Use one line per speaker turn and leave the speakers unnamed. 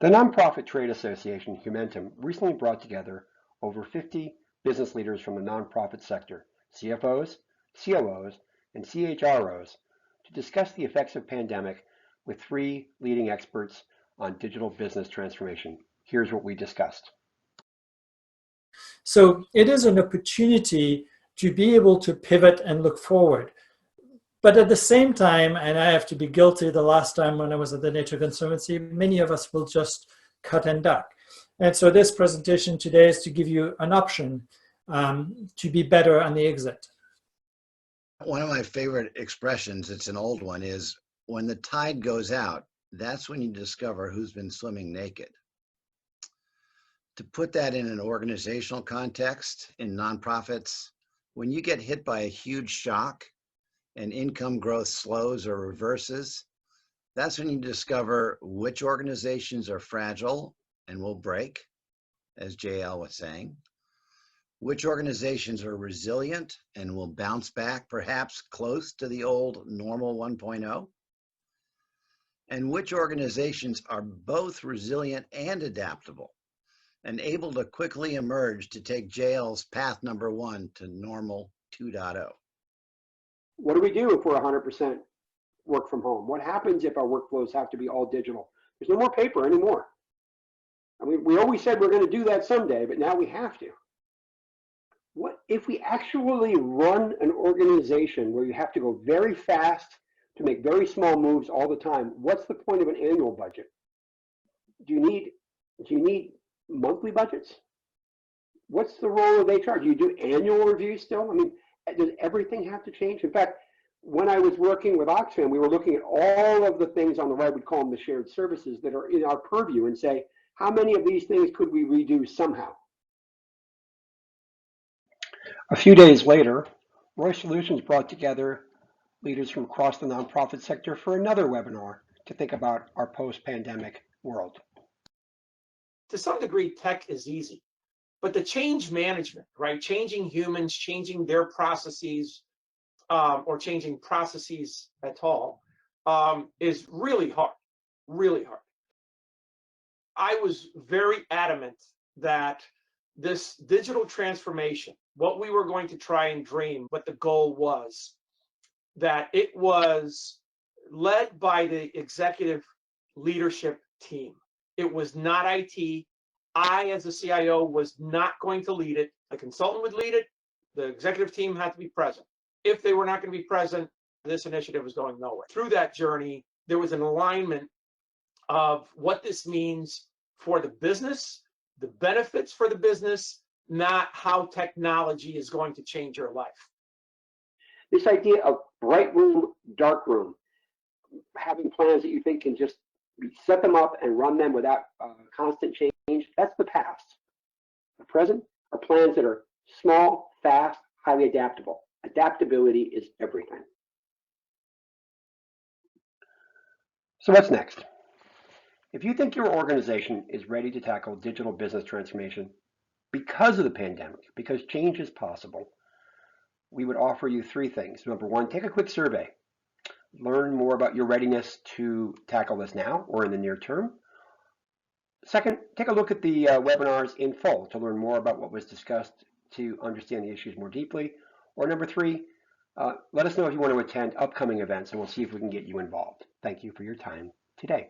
The nonprofit trade association Humentum recently brought together over 50 business leaders from the nonprofit sector, CFOs, COOs, and CHROs, to discuss the effects of pandemic with three leading experts on digital business transformation. Here's what we discussed.
So it is an opportunity to be able to pivot and look forward. But at the same time, and I have to be guilty, the last time when I was at the Nature Conservancy, many of us will just cut and duck. And so this presentation today is to give you an option to be better on the exit.
One of my favorite expressions, it's an old one, is when the tide goes out, that's when you discover who's been swimming naked. To put that in an organizational context, in nonprofits, when you get hit by a huge shock and income growth slows or reverses, that's when you discover which organizations are fragile and will break, as JL was saying, which organizations are resilient and will bounce back perhaps close to the old normal 1.0, and which organizations are both resilient and adaptable and able to quickly emerge to take JL's path number 1 to normal 2.0.
What do we do if we're 100% work from home? What happens if our workflows have to be all digital? There's no more paper anymore. I mean, we always said we're going to do that someday, but now we have to. What if we actually run an organization where you have to go very fast to make very small moves all the time? What's the point of an annual budget? Do you need monthly budgets? What's the role of HR? Do you do annual reviews still? I mean, does everything have to change? In fact, when I was working with Oxfam, we were looking at all of the things on the right, we'd call them the shared services that are in our purview, and say, how many of these things could we redo somehow? A few days later, ROI Solutions brought together leaders from across the nonprofit sector for another webinar to think about our post-pandemic world.
To some degree, tech is easy, but the change management, right? Changing humans, changing their processes, or changing processes at all, is really hard, really hard. I was very adamant that this digital transformation, what we were going to try and dream, what the goal was, that it was led by the executive leadership team. It was not IT. I, as a CIO, was not going to lead it. The consultant would lead it. The executive team had to be present. If they were not going to be present, this initiative was going nowhere. Through that journey, there was an alignment of what this means for the business, the benefits for the business, not how technology is going to change your life. This idea of bright room, dark room, having plans that you think can just set them up and run them without constant change, that's the past. The present are plans that are small, fast, highly adaptable. Adaptability is everything. So what's next? If you think your organization is ready to tackle digital business transformation because of the pandemic, because change is possible, we would offer you three things. Number one, take a quick survey. Learn more about your readiness to tackle this now or in the near term. Second, take a look at the webinars in full to learn more about what was discussed, to understand the issues more deeply. Or number three, let us know if you want to attend upcoming events and we'll see if we can get you involved. Thank you for your time today.